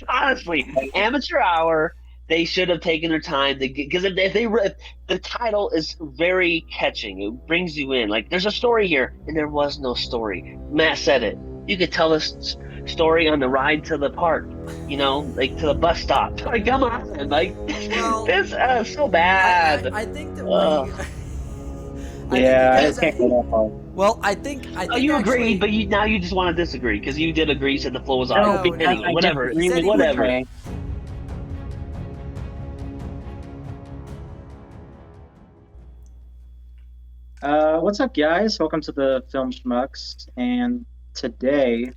Honestly, amateur hour. They should have taken their time because if the title is very catching, it brings you in. Like there's a story here, and there was no story. Matt said it. You could tell this story on the ride to the park. Like to the bus stop. Like come on, like Well, this so I, bad. I, I think that Uh, I think you Yeah, guys. it can't go that far. Well, I think you agreed, actually but now you just want to disagree because you did agree. You said the flow was all right. No, no, because Anyway, no. I whatever, He disagree said with he you, would. whatever. Jay. What's up, guys? Welcome to the Film Schmucks. And today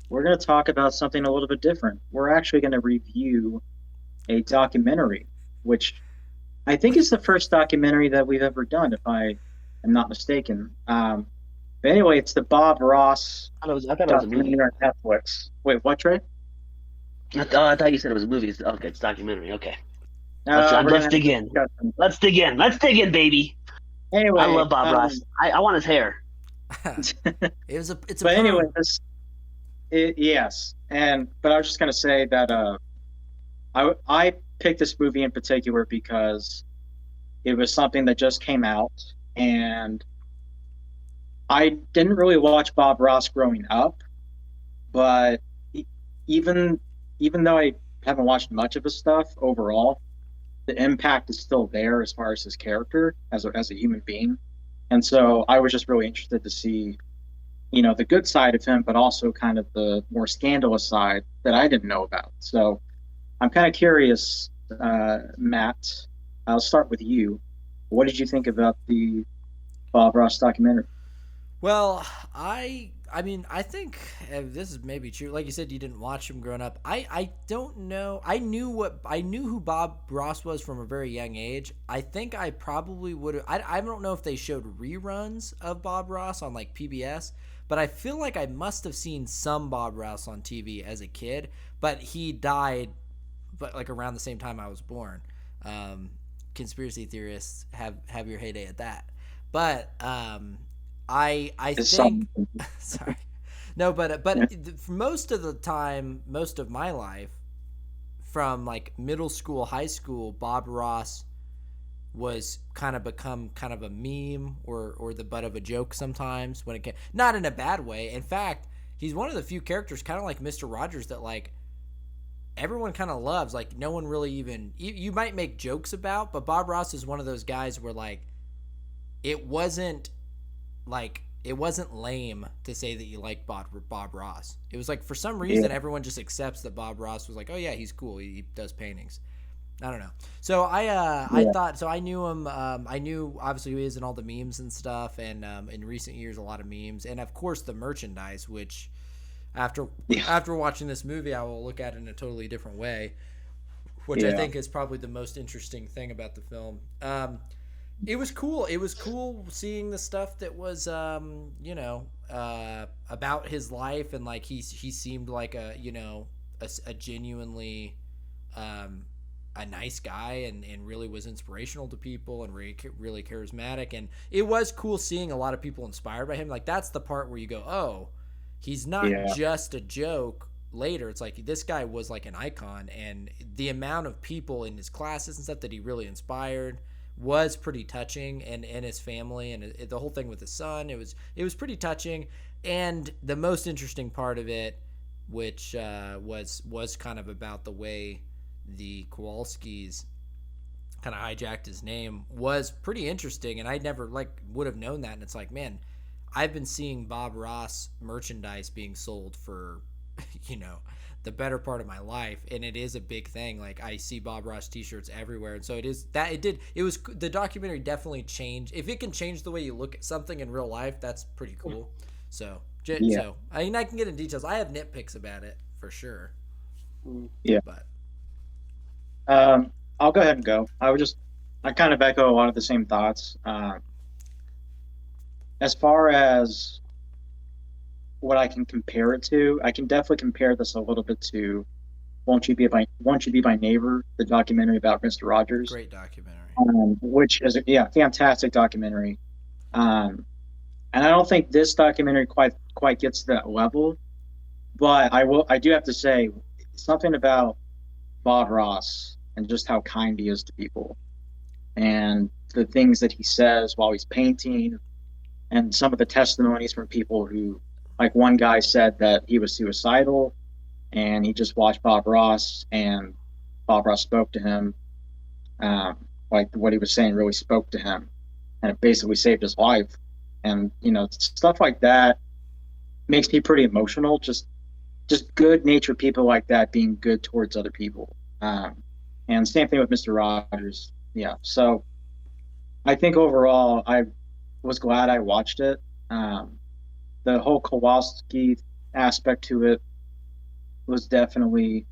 we're going to talk about something a little bit different. We're actually going to review a documentary, which I think is the first documentary that we've ever done, if I am not mistaken. But anyway, it's the Bob Ross I thought it was a movie. documentary on Netflix. Wait, what, Trey? I thought you said it was a movie. Okay, it's a documentary. Okay. We're going Let's to have dig a in. discussion. Let's dig in. Let's dig in, baby. I Anyway, love Bob Ross. I want his hair. It's a but anyway, perm. yes, but I was just gonna say that I picked this movie in particular because it was something that just came out, and I didn't really watch Bob Ross growing up, but e- even even though I haven't watched much of his stuff overall, the impact is still there as far as his character as a human being, and so I was just really interested to see the good side of him, but also kind of the more scandalous side that I didn't know about. So I'm kind of curious, Matt. I'll start with you. What did you think about the Bob Ross documentary? Well, I mean, I think this is maybe true. Like you said, you didn't watch him growing up. I don't know. I knew who Bob Ross was from a very young age. I think I probably would have. I don't know if they showed reruns of Bob Ross on like PBS, but I feel like I must have seen some Bob Ross on TV as a kid. But he died, but like around the same time I was born. Um, Conspiracy theorists have your heyday at that. But I It's think some, sorry. No, but yeah, for most of the time, most of my life, from like middle school, high school, Bob Ross was kind of become kind of a meme or the butt of a joke sometimes when it came, not in a bad way. In fact, he's one of the few characters, kind of like Mr. Rogers, that like everyone kind of loves. Like no one really even you might make jokes about, but Bob Ross is one of those guys where like it wasn't it wasn't lame to say that you like Bob Ross. It was like for some reason yeah, everyone just accepts that Bob Ross was like, oh yeah, he's cool. He does paintings. I don't know. So I yeah. thought so. I knew him. I knew obviously who he is and all the memes and stuff. And in recent years, a lot of memes, and of course the merchandise. Which after Yeah. after watching this movie, I will look at it in a totally different way. Which I Yeah. think is probably the most interesting thing about the film. It was cool. It was cool seeing the stuff that was, about his life, and like he seemed like a genuinely, um, a nice guy, and really was inspirational to people, and really charismatic. And it was cool seeing a lot of people inspired by him. Like that's the part where you go, oh, he's not Yeah. just a joke. Later, it's like this guy was like an icon, and the amount of people in his classes and stuff that he really inspired was pretty touching, and his family, and the whole thing with his son, it was pretty touching. And the most interesting part of it, which was kind of about the way the Kowalskis kind of hijacked his name, was pretty interesting, and I never like would have known that. And it's like, man, I've been seeing Bob Ross merchandise being sold for you know the better part of my life, and it is a big thing. Like I see Bob Ross t-shirts everywhere, and so it is that it was the documentary definitely changed. If it can change the way you look at something in real life, that's pretty cool. So Yeah. I mean, I can get in details. I have nitpicks about it for sure, Yeah. but I'll go ahead and go. I kind of echo a lot of the same thoughts. As far as what I can compare it to, I can definitely compare this a little bit to Won't You Be My Neighbor, the documentary about Mr. Rogers, great documentary. which is a fantastic documentary. Um, and I don't think this documentary quite gets to that level, but I do have to say something about Bob Ross and just how kind he is to people and the things that he says while he's painting and some of the testimonies from people who, like one guy said that he was suicidal and he just watched Bob Ross and Bob Ross spoke to him. Like what he was saying really spoke to him and it basically saved his life. And, stuff like that makes me pretty emotional. Just good natured people like that being good towards other people. And same thing with Mr. Rogers. Yeah. So I think overall, I was glad I watched it. The whole Kowalski aspect to it was definitely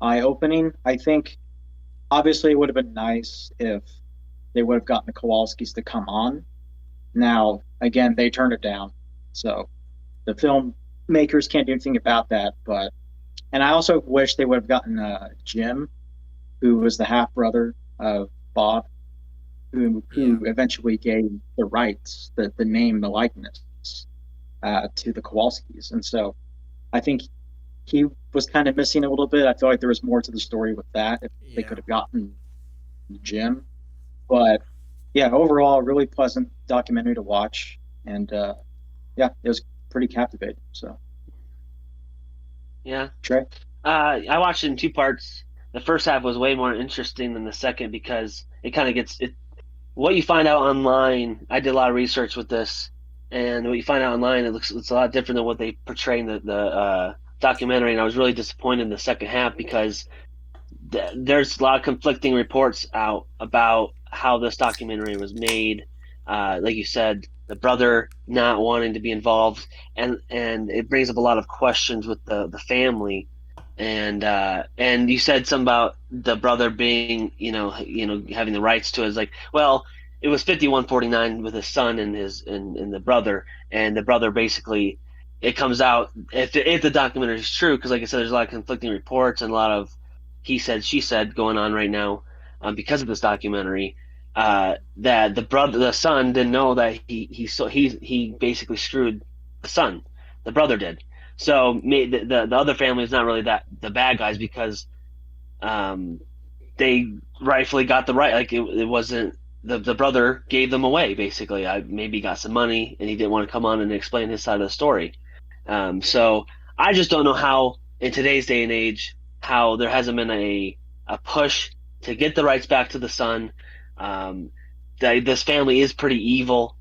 eye opening. I think obviously it would have been nice if they would have gotten the Kowalskis to come on. Now, again, they turned it down. So the filmmakers can't do anything about that. And I also wish they would have gotten Jim, who was the half brother of Bob, who eventually gave the rights, the name, the likeness to the Kowalskis. And so I think he was kind of missing a little bit. I feel like there was more to the story with that if they could have gotten Jim. But yeah, overall, really pleasant documentary to watch. And it was pretty captivating. So, Yeah. Trey? I watched it in two parts. The first half was way more interesting than the second because it kind of gets it. What you find out online, I did a lot of research with this, and what you find out online, it's a lot different than what they portray in the documentary. And I was really disappointed in the second half because there's a lot of conflicting reports out about how this documentary was made. Like you said, the brother not wanting to be involved, and it brings up a lot of questions with the family. And you said something about the brother being, having the rights to it. It's like, well, it was 51-49 with his son and and the brother, and the brother basically, it comes out if the documentary is true, because like I said, there's a lot of conflicting reports and a lot of he said she said going on right now, because of this documentary. That the son didn't know that he basically screwed the son, the brother did. So the other family is not really the bad guys because they rightfully got the right. Like it wasn't the brother gave them away basically. I maybe got some money and he didn't want to come on and explain his side of the story. So I just don't know how in today's day and age how there hasn't been a push to get the rights back to the son. This family is pretty evil,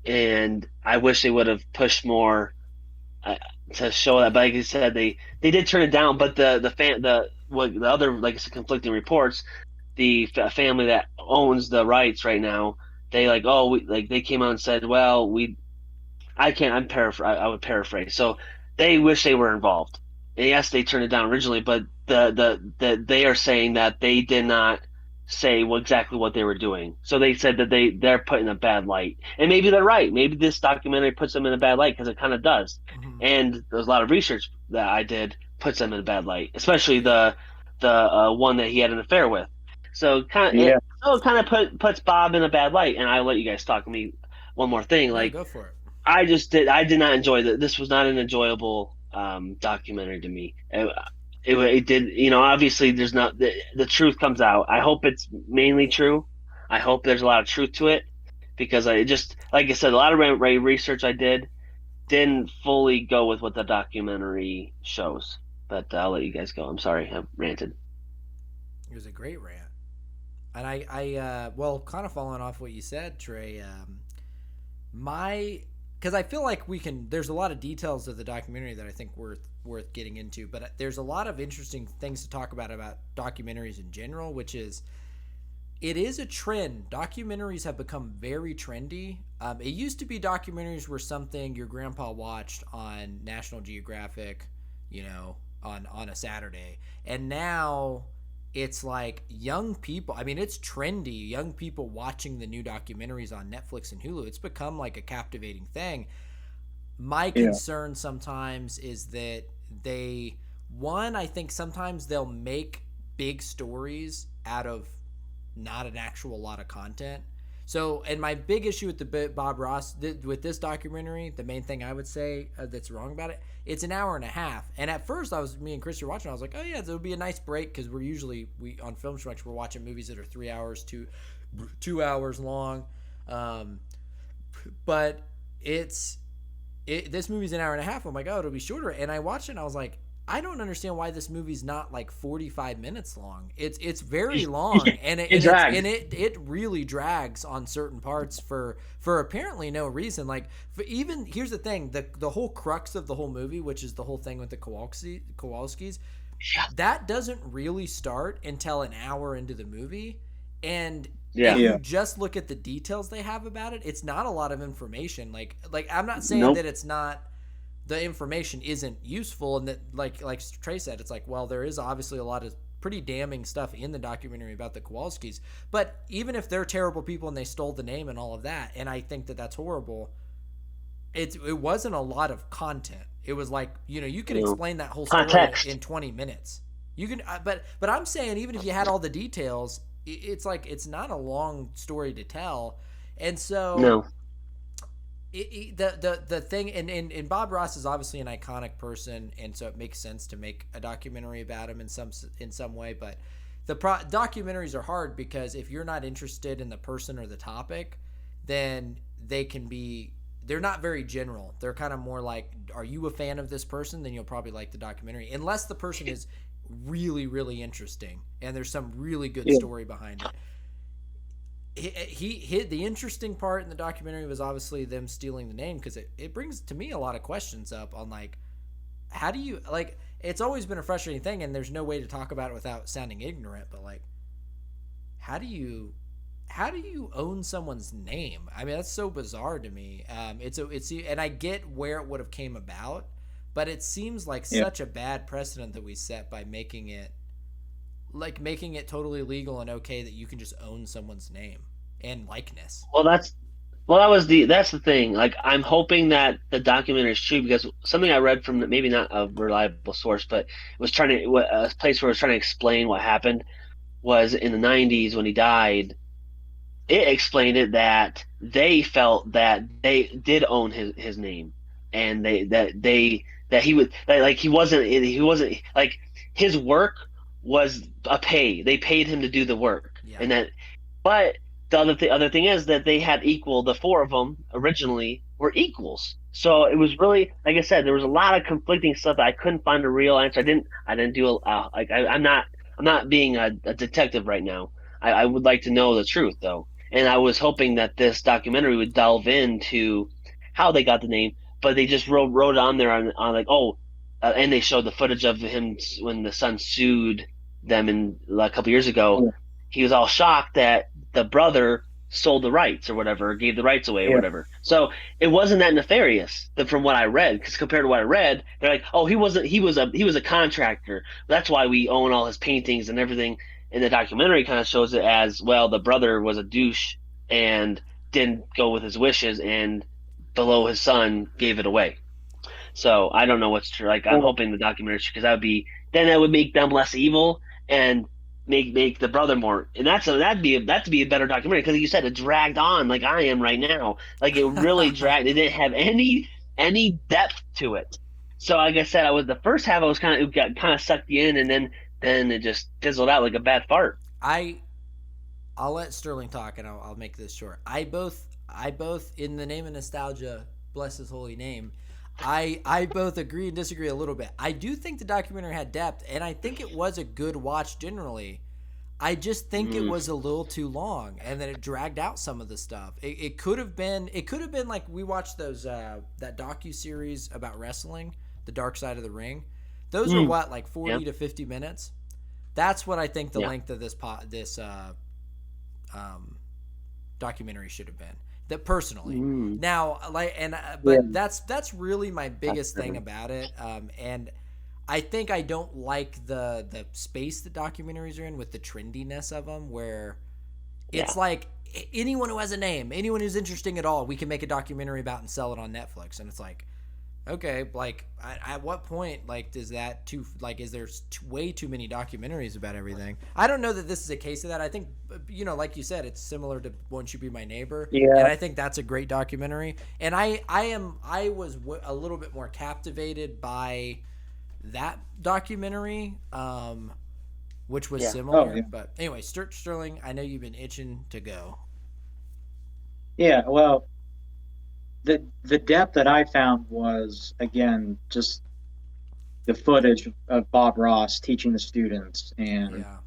and I wish they would have pushed more to show that. But like I said, they did turn it down. But the other, like I said, conflicting reports, the family that owns the rights right now, they they came out and said, well, I would paraphrase. So they wish they were involved. And yes, they turned it down originally, but they are saying that they did not say exactly what they were doing. So they said that they're put in a bad light, and maybe they're right. Maybe this documentary puts them in a bad light because it kind of does. Mm-hmm. And there's a lot of research that I did puts them in a bad light, especially the one that he had an affair with. So it kind of puts Bob in a bad light. And I'll let you guys talk to me one more thing. Yeah, like, go for it. I did not enjoy that. This was not an enjoyable documentary to me. It did, obviously there's not, the truth comes out. I hope it's mainly true. I hope there's a lot of truth to it because I just, like I said, a lot of research I didn't fully go with what the documentary shows. But I'll let you guys go. I'm sorry, I ranted. It was a great rant. And well, kind of following off what you said, Trey, because I feel like there's a lot of details of the documentary that I think worth getting into, but there's a lot of interesting things to talk about documentaries in general, which is, it is a trend. Documentaries have become very trendy. It used to be documentaries were something your grandpa watched on National Geographic, on a Saturday. And now it's like young people, it's trendy, young people watching the new documentaries on Netflix and Hulu. It's become like a captivating thing. My concern sometimes is that I think sometimes they'll make big stories out of not an actual lot of content. So, and my big issue with the Bob Ross with this documentary, the main thing I would say that's wrong about it, it's an hour and a half. And at first, me and Chris were watching. I was like, oh yeah, it would be a nice break because we on Film Schmucks we're watching movies that are 3 hours to 2 hours long. But this movie's an hour and a half. I'm like, oh, it'll be shorter. And I watched it and I was like, I don't understand why this movie's not like 45 minutes long. It's very long, and it really drags on certain parts for apparently no reason. Like, even here's the thing, the whole crux of the whole movie, which is the whole thing with the Kowalskis, that doesn't really start until an hour into the movie. And if you just look at the details they have about it, it's not a lot of information. Like I'm not saying that it's not, the information isn't useful, and that like Trey said, it's like, well, there is obviously a lot of pretty damning stuff in the documentary about the Kowalskis, but even if they're terrible people and they stole the name and all of that, and I think that that's horrible, it wasn't a lot of content. It was like, you could explain that whole story in 20 minutes. You can, but I'm saying, even if you had all the details, it's like, it's not a long story to tell. And so the thing, and Bob Ross is obviously an iconic person, and so it makes sense to make a documentary about him in some way. But documentaries are hard because if you're not interested in the person or the topic, then they're not very general. They're kind of more like, are you a fan of this person? Then you'll probably like the documentary, unless the person is really, really interesting and there's some really good story behind it. The interesting part in the documentary was obviously them stealing the name, because it brings to me a lot of questions up on, like, how do you, like, it's always been a frustrating thing, and there's no way to talk about it without sounding ignorant, but like, how do you own someone's name? I mean, that's so bizarre to me. And I get where it would have came about, but it seems like such a bad precedent that we set by making it totally legal and okay that you can just own someone's name and likeness. That's the thing. Like, I'm hoping that the documentary is true, because something I read from, maybe not a reliable source, but a place where it was trying to explain what happened, was in the 90s when he died. It explained it that they felt that they did own his name, and he wasn't like, his work was a pay. They paid him to do the work, and that. But the other thing is that they had the four of them originally were equals. So it was really, like I said, there was a lot of conflicting stuff that I couldn't find a real answer. I didn't do I'm not being a detective right now. I would like to know the truth, though, and I was hoping that this documentary would delve into how they got the name, but they just wrote on there on like, and they showed the footage of him when the son sued them a couple years ago. He was all shocked that the brother sold the rights or whatever, gave the rights away or whatever. So it wasn't that nefarious from what I read, because compared to what I read, they're like, oh, he was a contractor. That's why we own all his paintings and everything. And the documentary kind of shows it as, well, the brother was a douche and didn't go with his wishes, and below his son gave it away. So I don't know what's true. Like, I'm hoping the documentary, because that would make them less evil and make the brother more. And that'd be a better documentary, because you said it dragged on like I am right now. Like, it really dragged. It didn't have any depth to it. So like I said, the first half I was kind of sucked you in, and then it just fizzled out like a bad fart. I'll let Sterling talk, and I'll make this short. I both, in the name of nostalgia, bless his holy name, I both agree and disagree a little bit. I do think the documentary had depth, and I think it was a good watch generally. I just think it was a little too long, and that it dragged out some of the stuff. It could have been like, we watched those that docu-series about wrestling, The Dark Side of the Ring. Those are what, like 40 to 50 minutes? That's what I think the length of this documentary should have been. That personally. Now, like, but that's really my biggest thing about it. And I think I don't like the space that documentaries are in, with the trendiness of them, where it's like, anyone who has a name, anyone who's interesting at all, we can make a documentary about and sell it on Netflix. And it's like, Okay, like at what point, like, does that too, like, is there way too many documentaries about everything? I don't know that this is a case of that. I think, like you said, it's similar to Won't You Be My Neighbor, and Yeah. I think that's a great documentary. And I was a little bit more captivated by that documentary, which was Yeah. Oh, similar. yeah. But anyway, Sterling, I know you've been itching to go. Yeah. Well, the depth that I found was again just the footage of Bob Ross teaching the students, Yeah.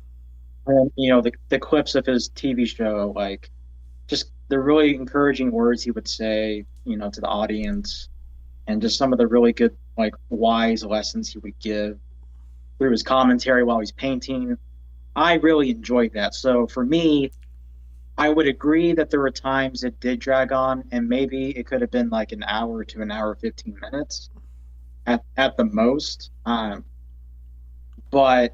and the clips of his TV show, like just the really encouraging words he would say, to the audience, and just some of the really good, like, wise lessons he would give through his commentary while he's painting. I really enjoyed that. So for me, I would agree that there were times it did drag on, and maybe it could have been like an hour to an hour 15 minutes at the most. But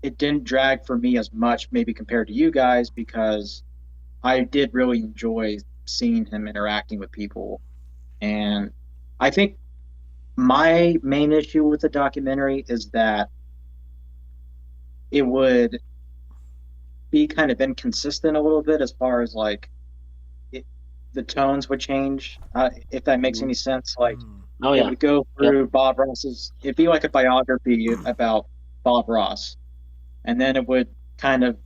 it didn't drag for me as much, maybe compared to you guys, because I did really enjoy seeing him interacting with people. And I think my main issue with the documentary is that it would be kind of inconsistent a little bit as far as like it, the tones would change, if that makes Mhm. any sense. Like Oh it yeah. would go Yep. through Bob Ross's, it'd be like a biography about Bob Ross, and then it would kind of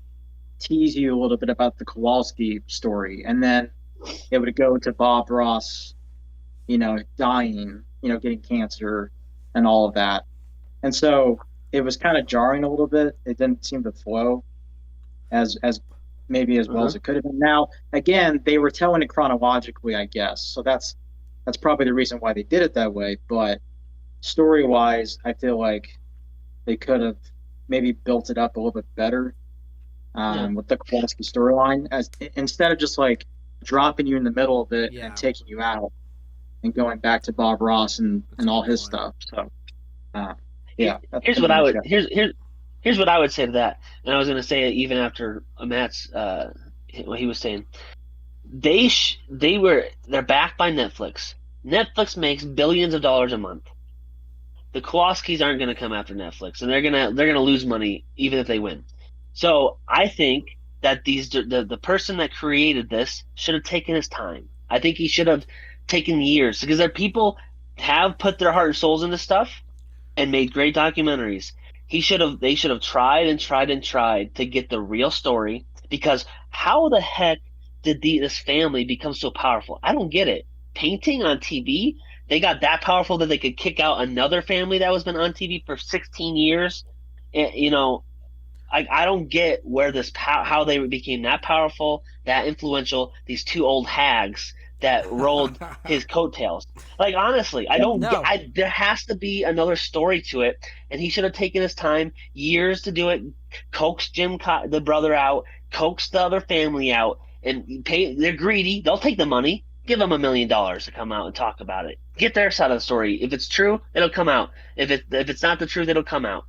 tease you a little bit about the Kowalski story, and then it would go to Bob Ross, dying, getting cancer and all of that. And so it was kind of jarring a little bit. It didn't seem to flow as maybe as well Uh-huh. as it could have been. Now, again, they were telling it chronologically, I guess. So that's probably the reason why they did it that way. But story wise, I feel like they could have maybe built it up a little bit better, Yeah. with the Kowalski storyline, as instead of just like dropping you in the middle of it and Yeah, taking you out and going back to Bob Ross and that's a and all good his point. stuff. So uh, Here- yeah, that's Here's the what main I issue. would here's what I would say to that, and I was going to say it even after Matt's what he was saying. They're backed by Netflix. Netflix makes billions of dollars a month. The Kowalskis aren't going to come after Netflix, and they're gonna lose money even if they win. So I think that the person that created this should have taken his time. I think he should have taken years because there people have put their heart and souls into stuff and made great documentaries. They should have tried and tried and tried to get the real story, because how the heck did this family become so powerful? I don't get it. Painting on TV, they got that powerful that they could kick out another family that was been on TV for 16 years. And, I don't get where how they became that powerful, that influential. These two old hags that rolled his coattails. Like honestly, I don't get. No, There has to be another story to it, and he should have taken his time, years to do it. Coax the brother out, coax the other family out, and pay. They're greedy. They'll take the money. Give them $1 million to come out and talk about it. Get their side of the story. If it's true, it'll come out. If it's not the truth, it'll come out.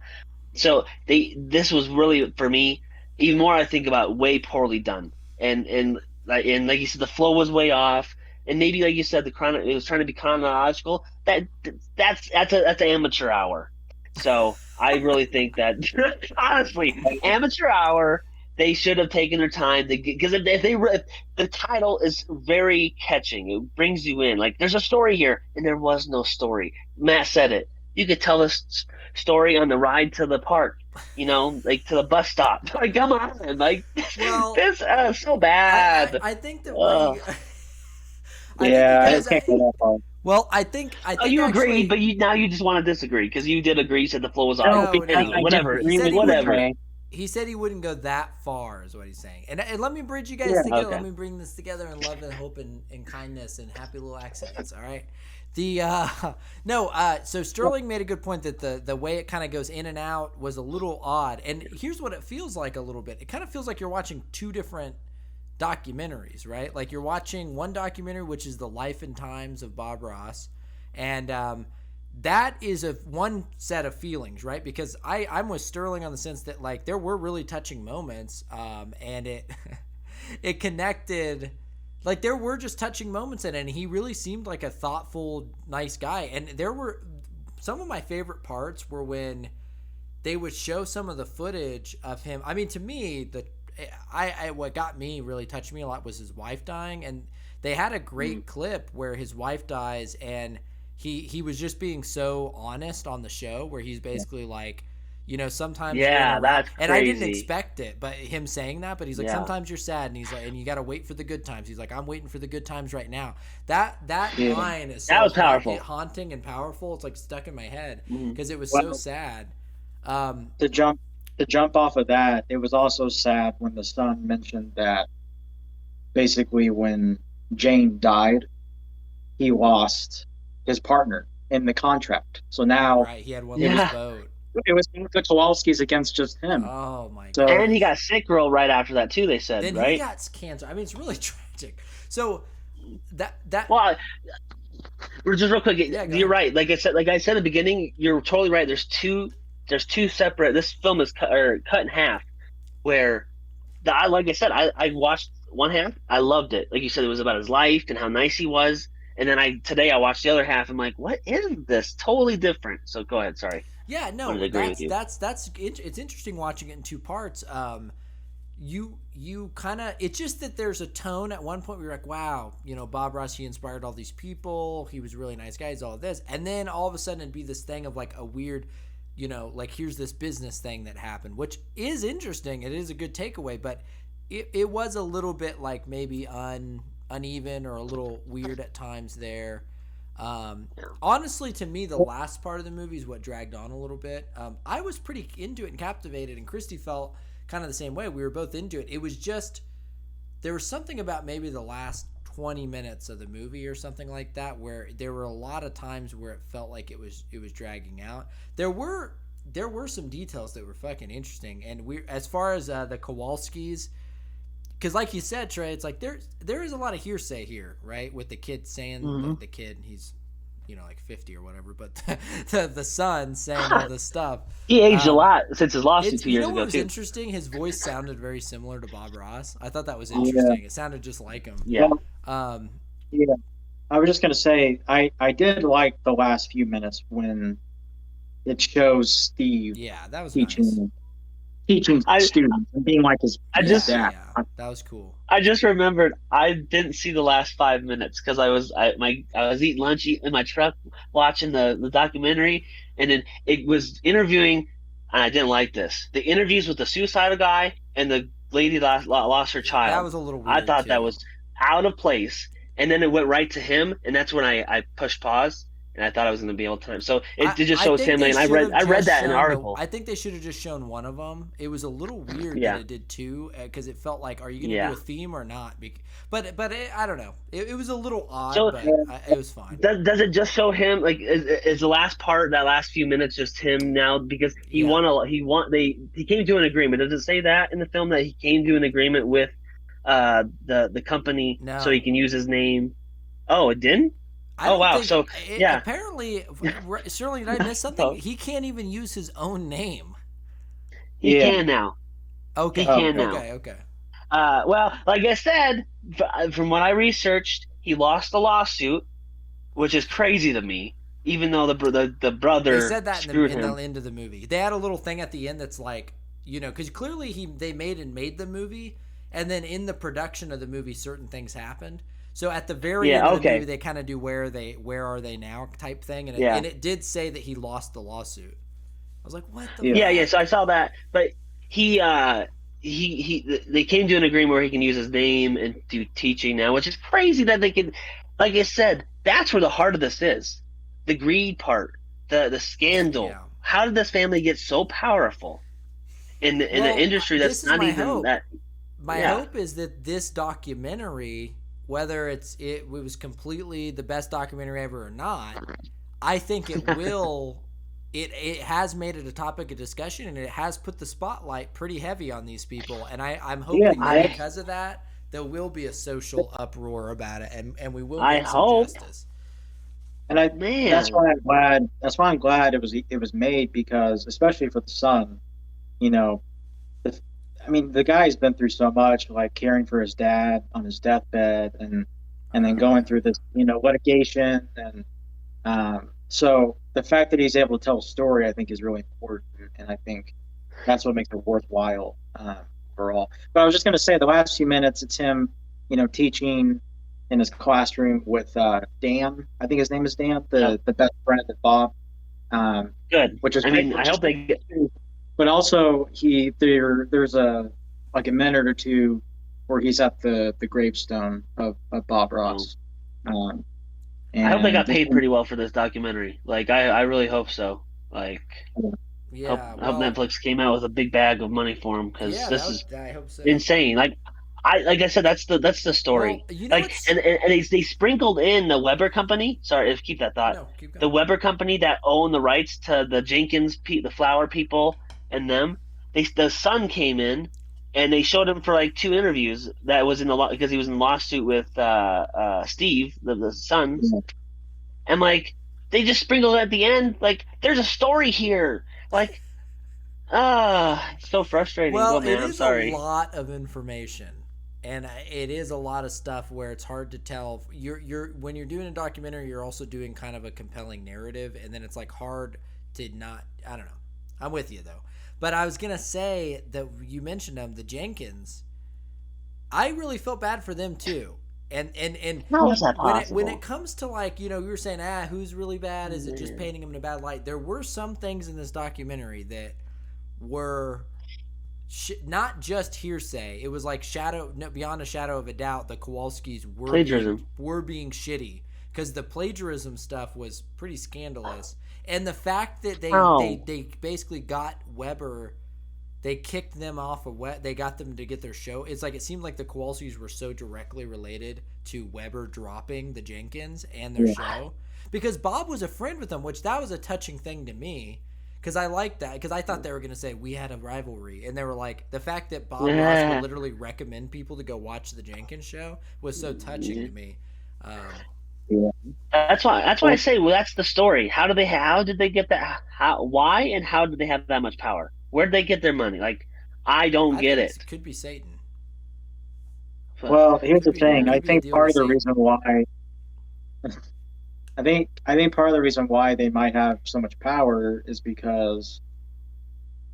So this was really for me even more. I think about way poorly done, and like you said, the flow was way off, and maybe like you said, it was trying to be chronological. That's an amateur hour. So I really think that honestly, amateur hour. They should have taken their time because if the title is very catching, it brings you in. Like there's a story here, and there was no story. Matt said it. You could tell this story on the ride to the park, like to the bus stop. Like, come on, like well, this so I bad. I think that where Uh, you, I think you Yeah, guys. it can't go that far. Well, I think you agreed, actually. but now you just want to disagree because you did agree. You said the flow was off. No, No, because no. I Whatever, He disagree said with he you, wouldn't. whatever. Trey. He said he wouldn't go that far, is what he's saying. And let me bridge you guys Yeah. together. Let Okay. me bring this together in love and hope and kindness and happy little accidents. All right. The no. So Sterling made a good point that the way it kind of goes in and out was a little odd. And here's what it feels like a little bit. It kind of feels like you're watching two different documentaries, right? Like you're watching one documentary, which is the life and times of Bob Ross, and that is a one set of feelings, right? Because I'm with Sterling on the sense that like there were really touching moments, and it it connected like there were just touching moments in it, and he really seemed like a thoughtful, nice guy. And there were some of my favorite parts were when they would show some of the footage of him. I mean, to me, I what got me really touched me a lot was his wife dying, and they had a great clip where his wife dies, and he was just being so honest on the show, where he's basically like, sometimes Yeah, that's and I didn't crazy. expect it, but him saying that, but he's like, Yeah. sometimes you're sad, and he's like, and you got to wait for the good times. He's like, I'm waiting for the good times right now. That Yeah. line is That so was powerful. haunting and powerful. It's like stuck in my head Mhm. because it was Well, so sad. to jump off of that, it was also sad when the son mentioned that basically when Jane died, he lost his partner in the contract. So now Right, he had one Yeah. less vote. it was the Kowalskis against just him. Oh my So- god! And he got sick real right after that too. They said, Then right? he got cancer. I mean, it's really tragic. So that Well, just real quick, Yeah, go you're ahead. right. Like I said in the beginning, you're totally right. There's two separate. This film is cut in half. Where like I said, I watched one half. I loved it. Like you said, it was about his life and how nice he was. And then today I watched the other half. I'm like, what is this? Totally different. So go ahead. Sorry. Yeah, I no, wanted to agree with you. it's interesting watching it in two parts. You kind of, it's just that there's a tone at one point where you're like, wow, Bob Ross, he inspired all these people. He was a really nice guy. He's all of this, and then all of a sudden it'd be this thing of like a weird, like here's this business thing that happened, which is interesting. It is a good takeaway, but it was a little bit like maybe uneven or a little weird at times there. Honestly, to me, the last part of the movie is what dragged on a little bit. I was pretty into it and captivated, and Christy felt kind of the same way. We were both into it. It was just, there was something about maybe the last 20 minutes of the movie or something like that where there were a lot of times where it felt like it was dragging out. There were some details that were fucking interesting, and as far as the Kowalskis, because like you said, Trey, it's like there is a lot of hearsay here, right? With the kid saying the kid, he's like 50 or whatever, but the son saying all this stuff. He aged a lot since his lawsuit 2 years what ago was too. interesting? His voice sounded very similar to Bob Ross. I thought that was interesting. It sounded just like him. Yeah. Yeah, I was just gonna say I did like the last few minutes when it shows Steve Yeah, that was teaching nice. teaching students and being like his dad. Yeah, that was cool. I just remembered I didn't see the last 5 minutes because I was eating lunch in my truck watching the documentary, and then it was interviewing, and I didn't like this. The interviews with the suicidal guy and the lady that lost her child. That was a little weird. I thought too. that was out of place, and then it went right to him, and that's when I pushed pause. And I thought I was going to be able to time. So it just shows him, and I read that in an article. I think they should have just shown one of them. It was a little weird Yeah. that it did two, because it felt like, are you going to Yeah. do a theme or not? But I don't know. It was a little odd, So- but it was fine. Does it just show him, like, is the last part, that last few minutes, just him now because he Yeah. he came to an agreement? Does it say that in the film that he came to an agreement with the company No. so he can use his name? Oh, it didn't. I don't wow, think- so, yeah. apparently, Sterling, did I miss something? He can't even use his own name. He Yeah. can now. Okay, He can now. okay. Well, like I said, from what I researched, he lost the lawsuit, which is crazy to me. Even though the brother They said that screwed in him. the end of the movie. They had a little thing at the end that's like, because clearly they made the movie, and then in the production of the movie, certain things happened. So at the very end of the movie, they kind of do where are they now type thing, and it did say that he lost the lawsuit. I was like, what the? Yeah. So I saw that, but they came to an agreement where he can use his name and do teaching now, which is crazy that they can. Like I said, that's where the heart of this is, the greed part, the scandal. Yeah. How did this family get so powerful in an industry that's not even hope. that? My hope is that this documentary, whether it was completely the best documentary ever or not, I think it will. It has made it a topic of discussion, and it has put the spotlight pretty heavy on these people. And I'm hoping that because of that, there will be a social uproar about it, and we will get some justice. And that's why I'm glad. That's why I'm glad it was made, because especially for the son, I mean, the guy's been through so much, like caring for his dad on his deathbed, and then going through this, litigation, and so the fact that he's able to tell a story, I think, is really important, and I think that's what makes it worthwhile overall. But I was just going to say, the last few minutes, it's him, teaching in his classroom with Dan. I think his name is Dan, Yeah. the best friend of Bob, Good. which is I great. mean, I hope they get. But also, there's a like a minute or two where he's at the gravestone of Bob Ross. I hope they And got paid pretty well for this documentary. Like, I really hope so. Like, Yeah, hope Netflix came out with a big bag of money for him, because yeah, this is I hope so. insane. Like I said, that's the story. Well, you know Like, what's... and they sprinkled in the Weber company. Sorry, if keep that thought. No, keep going. The Weber company that owned the rights to the Jenkins, the Flower people, and them. The son came in, and they showed him for like 2 interviews. That was in the because he was in the lawsuit with Steve, the sons, and like they just sprinkled it at the end. Like, there's a story here. Like, it's so frustrating. Well, Go, man, it I'm is sorry. a lot of information, and it is a lot of stuff where it's hard to tell. You're when you're doing a documentary, you're also doing kind of a compelling narrative, and then it's like hard to not. I don't know. I'm with you though, but I was gonna say that you mentioned them, the Jenkins. I really felt bad for them too. And How is that when possible? it comes to, like, you were saying, who's really bad? Is it just painting them in a bad light? There were some things in this documentary that were not just hearsay. It was like beyond a shadow of a doubt, the Kowalskis Plagiarism. were being shitty, because the plagiarism stuff was pretty scandalous, and the fact that they basically got Weber. They kicked them off of they got them to get their show. It's like it seemed like the Kowalskis were so directly related to Weber dropping the Jenkins and their show, because Bob was a friend with them, which that was a touching thing to me, because I liked that, because I thought they were going to say we had a rivalry, and they were like, the fact that Bob Ross would literally recommend people to go watch the Jenkins show was so touching to me. That's why I say, well, that's the story. How did they get that? Why and how did they have that much power? Where'd they get their money? Like, I don't get it. Could be Satan. Well, here's the thing. I could be a think deal part with of the Satan. reason why I think part of the reason why they might have so much power is because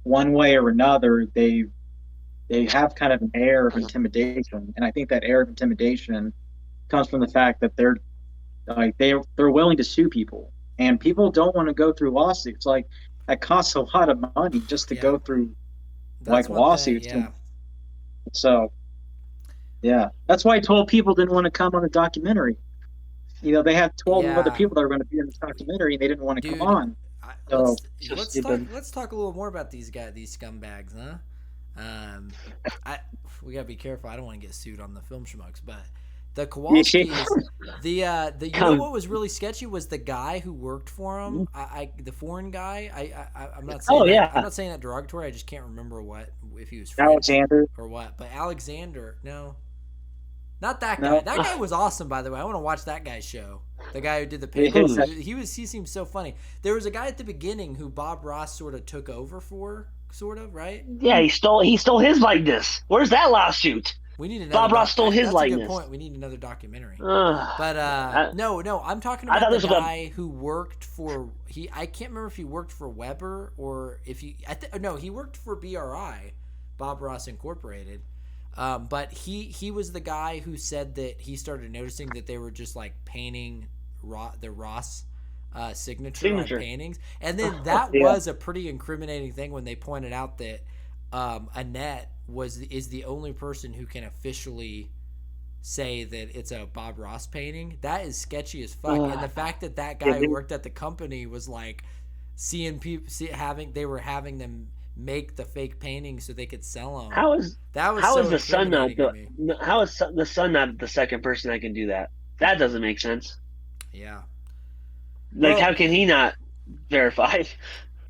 one way or another they have kind of an air of intimidation, and I think that air of intimidation comes from the fact that they're willing to sue people, and people don't want to go through lawsuits. Like, that costs a lot of money just to go through lawsuits. So yeah, that's why I told people didn't want to come on the documentary. They had 12 other people that were going to be in this documentary, and they didn't want to come on. So Let's talk a little more about these scumbags, huh? We gotta be careful. I don't want to get sued on the film Schmucks, but the Kowalskis, the you know what was really sketchy was the guy who worked for him. The foreign guy. I'm not saying I'm not saying that derogatory. I just can't remember if he was French Alexander or what. But Alexander, no. Not that guy. That guy was awesome, by the way. I want to watch that guy's show. The guy who did the paintings. He seemed so funny. There was a guy at the beginning who Bob Ross sort of took over for, right? Yeah, he stole his likeness. Where's that lawsuit? We need Bob Ross stole his likeness. That's a good point. We need another documentary. But no, I'm talking about the guy who worked for I can't remember if he worked for Weber or if he no, he worked for BRI, Bob Ross Incorporated. But he was the guy who said that he started noticing that they were just like painting the Ross signature on paintings, and then that was a pretty incriminating thing when they pointed out that Annette is the only person who can officially say that it's a Bob Ross painting. That is sketchy as fuck. And the fact that guy who worked at the company was like seeing people having them make the fake paintings so they could sell them. How is the son not the second person that can do that? That doesn't make sense. Yeah. Like, how can he not verify?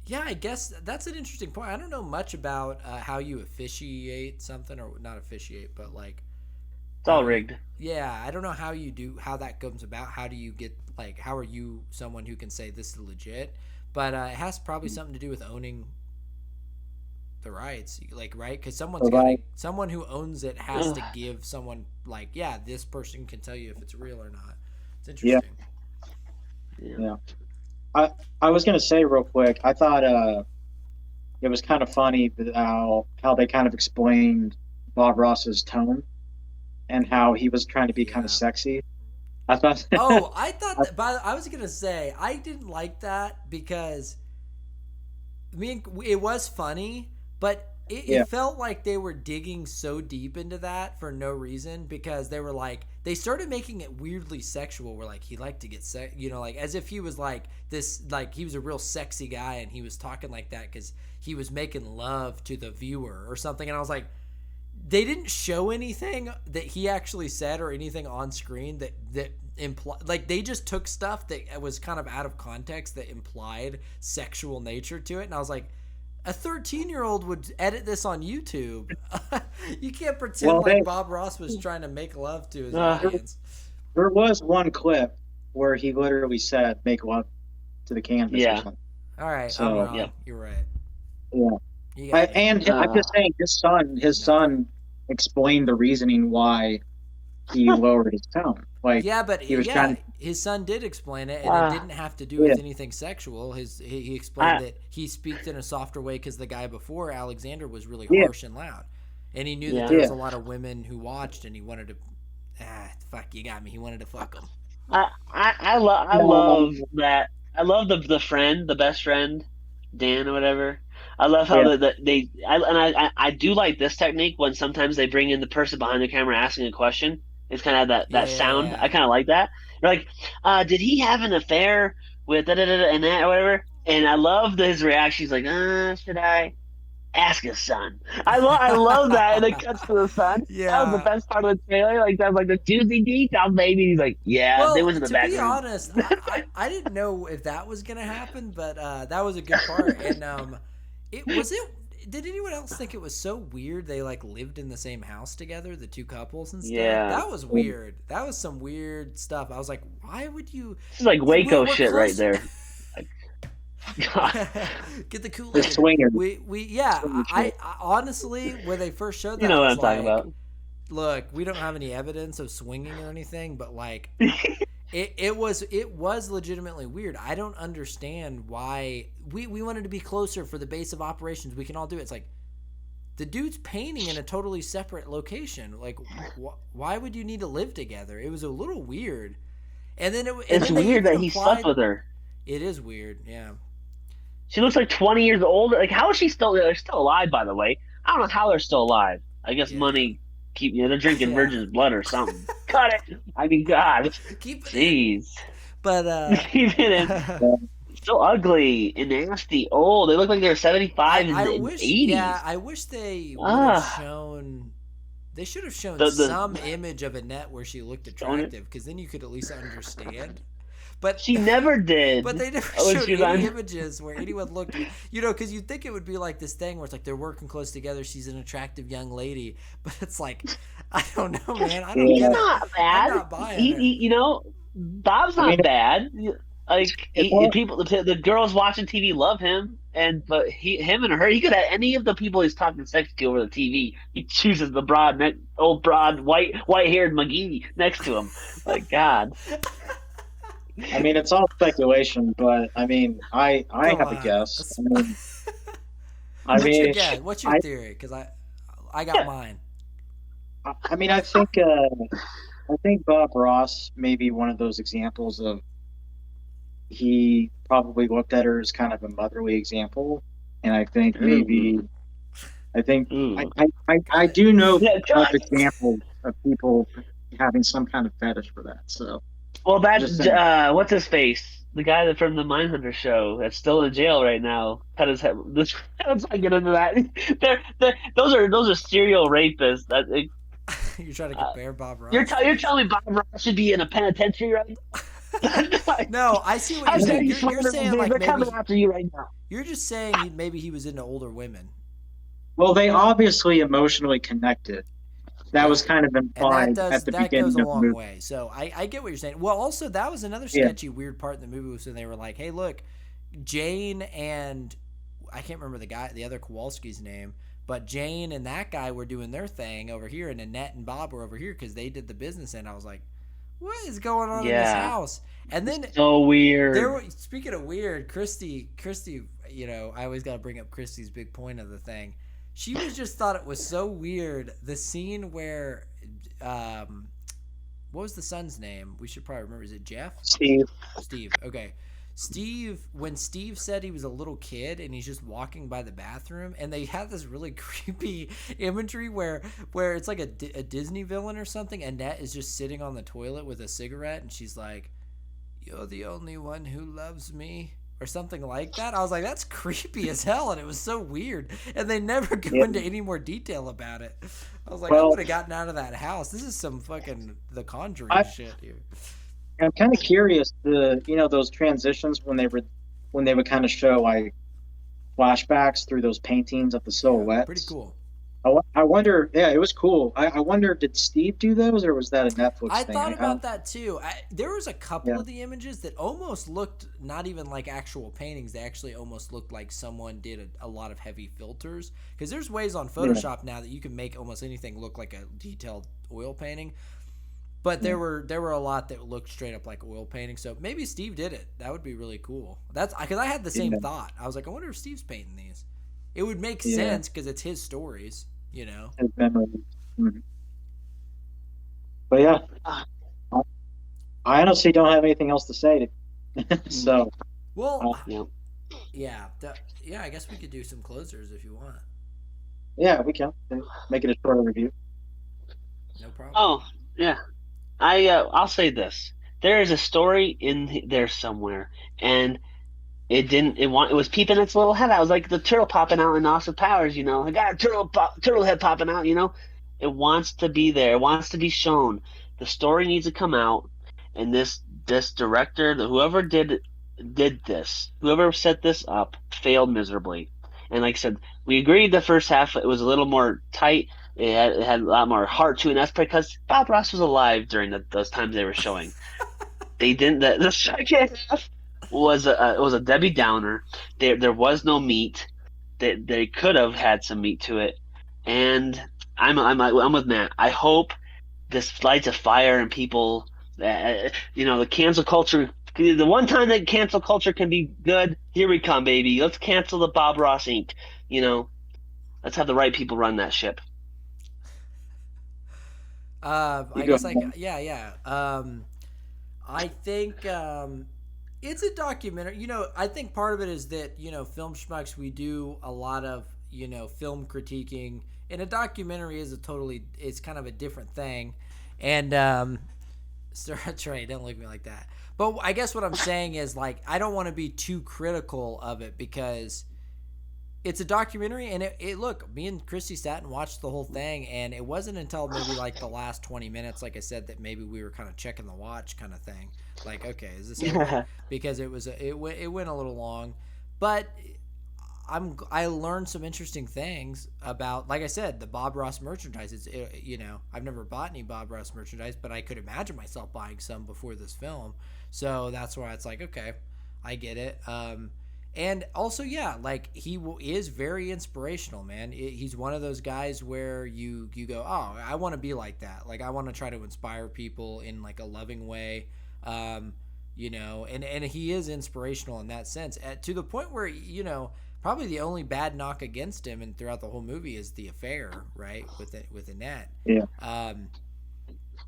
Yeah, I guess that's an interesting point. I don't know much about how you officiate something, or not officiate, but like it's all rigged. Yeah, I don't know how that comes about. How do you get, like, how are you someone who can say this is legit? But it has probably something to do with owning the rights, like, right? Because Right. someone who owns it has to give someone like, yeah, this person can tell you if it's real or not. It's Yeah. interesting. Yeah. Yeah. I I was gonna say real quick. I thought it was kind of funny how they kind of explained Bob Ross's tone and how he was trying to be kind of Yeah. sexy. I thought. Oh, I thought that. But I was gonna say I didn't like that because it was funny, but Yeah. it felt like they were digging so deep into that for no reason because they were like they started making it weirdly sexual. Where like he liked to get sex, like as if he was like this, like he was a real sexy guy and he was talking like that because he was making love to the viewer or something. And I was like, they didn't show anything that he actually said or anything on screen that implied, like they just took stuff that was kind of out of context that implied sexual nature to it. And I was like, a 13-year-old would edit this on YouTube. You can't pretend Well, like Bob Ross was trying to make love to his audience. there was one clip where he literally said "make love to the canvas" or Yeah. something. All right, So, I'm wrong. yeah. You're right. Yeah. You got me. And I'm just saying, his son explained the reasoning why he lowered his tone. Like, Yeah, but he was trying. his son did explain it, and it didn't have to do with anything sexual. He explained that he speaks in a softer way because the guy before Alexander was really harsh and loud, and he knew that there was a lot of women who watched, and he wanted to. Fuck, you got me. He wanted to fuck them. I love that. I love the friend, the best friend, Dan or whatever. I love how I do like this technique when sometimes they bring in the person behind the camera asking a question. It's kind of that sound. Yeah. I kind of like that. You're like, did he have an affair with da da da and that or whatever? And I love his reaction. He's like, should I ask his son? I love that. And it cuts to the son. Yeah. That was the best part of the trailer. Like that was like the juicy details, baby. He's like, yeah, they went to the back room. To be honest, I didn't know if that was gonna happen, but that was a good part. And did anyone else think it was so weird they like lived in the same house together, the two couples and stuff? Yeah. That was weird. That was some weird stuff. I was like, why would you? This is like Waco shit close. right there. God. Get the Kool-Aid. The swinger. I honestly, when they first showed that, You know what I I'm was talking like, about. Look, we don't have any evidence of swinging or anything, but like, it was legitimately weird. I don't understand why we wanted to be closer for the base of operations. We can all do it. It's like the dude's painting in a totally separate location. Like, why would you need to live together? It was a little weird. And then it's weird that he slept with her. It is weird, yeah. She looks like 20 years older. Like, how is she still? They're still alive, by the way. I don't know how they're still alive. I guess money keep they're drinking virgin's blood or something. Cut it. I mean, God, jeez. But keep it in. So ugly and nasty. Old. They look like they're 75 and 80s. Yeah, I wish they would have shown. They should have shown some image of Annette where she looked attractive, because then you could at least understand. But she never did. But they never showed any images where anyone looked, because you'd think it would be like this thing where it's like they're working close together. She's an attractive young lady, but it's like, I don't know, man. I don't He's get not bad. I'm not buying it. Bob's not bad. Like the girls watching TV love him, but him and her, he could have any of the people he's talking sex to over the TV. He chooses the old broad, white-haired McGee next to him. Like, God. I mean, it's all speculation, but I mean, I have a guess. What's your theory? Because I got mine. I mean, I think Bob Ross may be one of those examples of he probably looked at her as kind of a motherly example, and I think I do know of examples of people having some kind of fetish for that. So. Well, that's what's his face? The guy from the Mindhunter show that's still in jail right now. Cut his head. Let's not get into that. Those are serial rapists. You're trying to compare Bob Ross. You're telling me Bob Ross should be in a penitentiary right now? No, I see what you're saying. You're saying like they're maybe coming after you right now. You're just saying maybe he was into older women. Well, they obviously emotionally connected. That was kind of implied at the beginning of the movie. That goes a long way. So I get what you're saying. Well, also, that was another sketchy, weird part in the movie was when they were like, hey, look, Jane and I can't remember the other Kowalski's name, but Jane and that guy were doing their thing over here, and Annette and Bob were over here because they did the business end. I was like, what is going on in this Yeah. house? And then So weird. speaking of weird, Christy, I always got to bring up Christy's big point of the thing. She just thought it was so weird. The scene where, what was the son's name? We should probably remember. Is it Jeff? Steve. Steve. Okay. When Steve said he was a little kid and he's just walking by the bathroom, and they had this really creepy imagery where it's like a Disney villain or something. Annette is just sitting on the toilet with a cigarette, and she's like, "You're the only one who loves me," or something like that. I was like, that's creepy as hell, and it was so weird. And they never go into any more detail about it. I was like, I would have gotten out of that house. This is some fucking The Conjuring shit here. I'm kind of curious, those transitions when they would kind of show like flashbacks through those paintings of the silhouettes. Pretty cool. I wonder. Yeah, it was cool. I wonder, did Steve do those, or was that a Netflix I thing? thought about that too. There was a couple of the images that almost looked not even like actual paintings. They actually almost looked like someone did a lot of heavy filters. Because there's ways on Photoshop now that you can make almost anything look like a detailed oil painting. But there were a lot that looked straight up like oil painting. So maybe Steve did it. That would be really cool. That's because I had the same thought. I was like, I wonder if Steve's painting these. It would make sense because it's his stories, His memories. Mm-hmm. But yeah, I honestly don't have anything else to say. So, well, yeah, I guess we could do some closers if you want. Yeah, we can make it a shorter review. No problem. Oh yeah. I'll say this. There is a story in there somewhere, and it was peeping its little head out. It was like the turtle popping out in Austin Powers, I got a turtle head popping out, It wants to be there. It wants to be shown. The story needs to come out, and this director, whoever did this, whoever set this up, failed miserably. And like I said, we agreed the first half it was a little more tight. It had a lot more heart to it, and that's because Bob Ross was alive during those times they were showing. They didn't. The second half was a Debbie Downer. There was no meat. They could have had some meat to it, and I'm with Matt. I hope this lights a fire in people. The cancel culture. The one time that cancel culture can be good, here we come, baby. Let's cancel the Bob Ross Inc. Let's have the right people run that ship. I guess I think it's a documentary. I think part of it is that Film Schmucks, we do a lot of film critiquing, and a documentary is it's kind of a different thing. And that's right. Don't look at me like that. But I guess what I'm saying is, like, I don't want to be too critical of it because it's a documentary, and look, me and Christy sat and watched the whole thing, and it wasn't until maybe like the last 20 minutes, like I said, that maybe we were kind of checking the watch kind of thing. Like, okay, is this over? Because it went a little long, but I learned some interesting things about, like I said, the Bob Ross merchandise. I've never bought any Bob Ross merchandise, but I could imagine myself buying some before this film. So that's why it's like, okay, I get it. And also, yeah, like he is very inspirational, man. He's one of those guys where you go, oh, I want to be like that. Like I want to try to inspire people in like a loving way, and he is inspirational in that sense. To the point where probably the only bad knock against him and throughout the whole movie is the affair, right, with Annette. Yeah.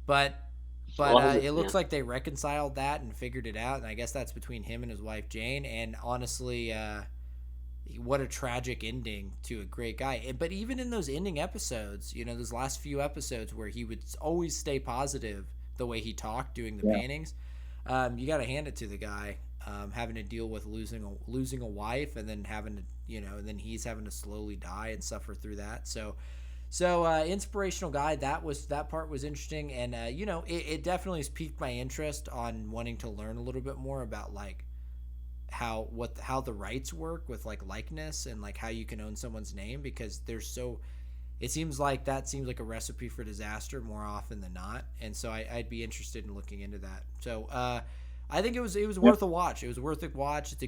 But it looks like they reconciled that and figured it out, and I guess that's between him and his wife Jane. And honestly, what a tragic ending to a great guy. But even in those ending episodes, those last few episodes where he would always stay positive, the way he talked doing the paintings, you got to hand it to the guy. Having to deal with losing a wife, and then having to and then he's having to slowly die and suffer through that. So inspirational guy. That part was interesting, and it definitely has piqued my interest on wanting to learn a little bit more about like how the rights work with like likeness and like how you can own someone's name, because it seems like a recipe for disaster more often than not, and so I'd be interested in looking into that. So I think it was worth a watch. It was worth a watch. It's a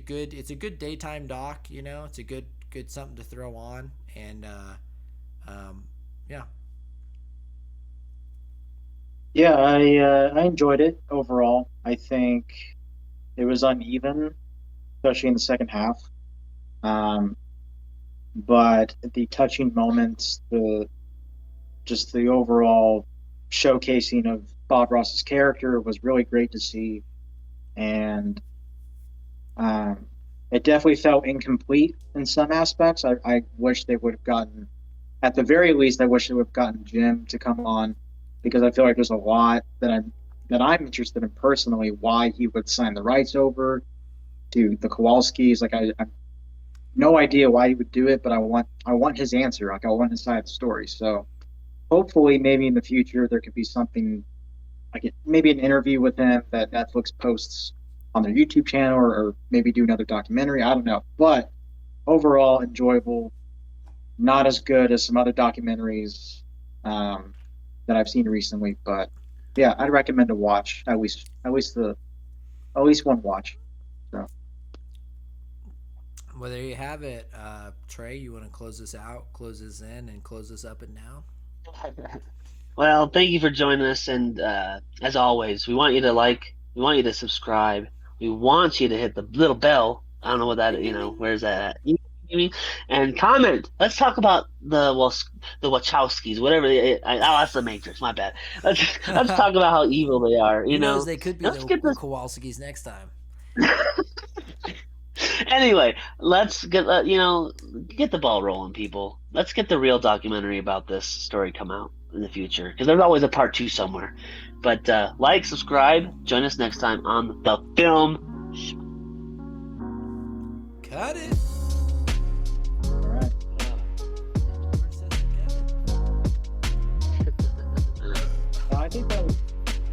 good daytime doc. It's a good good something to throw on, and yeah. Yeah, I enjoyed it overall. I think it was uneven, especially in the second half. Um, but the touching moments, the overall showcasing of Bob Ross's character was really great to see, and um, it definitely felt incomplete in some aspects. I wish they would have gotten, at the very least, I wish they would have gotten Jim to come on, because I feel like there's a lot that I'm interested in personally. Why he would sign the rights over to the Kowalskis? Like I no idea why he would do it, but I want his answer. Like I want his side of the story. So hopefully, maybe in the future there could be something like maybe an interview with him that Netflix posts on their YouTube channel, or maybe do another documentary. I don't know, but overall enjoyable. Not as good as some other documentaries um, that I've seen recently, but yeah, I'd recommend a watch, at least one watch. So Well, there you have it. Trey, you want to close this out, close this in, and close this up and down? Well, thank you for joining us, and as always, we want you to like, we want you to subscribe, we want you to hit the little bell. I don't know what that, Ding, ding, ding. where's that at? You know what I mean? And comment. Let's talk about the Wachowskis, whatever. Oh, that's the Matrix. My bad. Let's talk about how evil they are. Who knows? They could be Let's the get this. Kowalskis next time. Anyway, let's get the ball rolling, people. Let's get the real documentary about this story come out in the future, because there's always a part two somewhere. But like, subscribe, join us next time on the film. Cut it.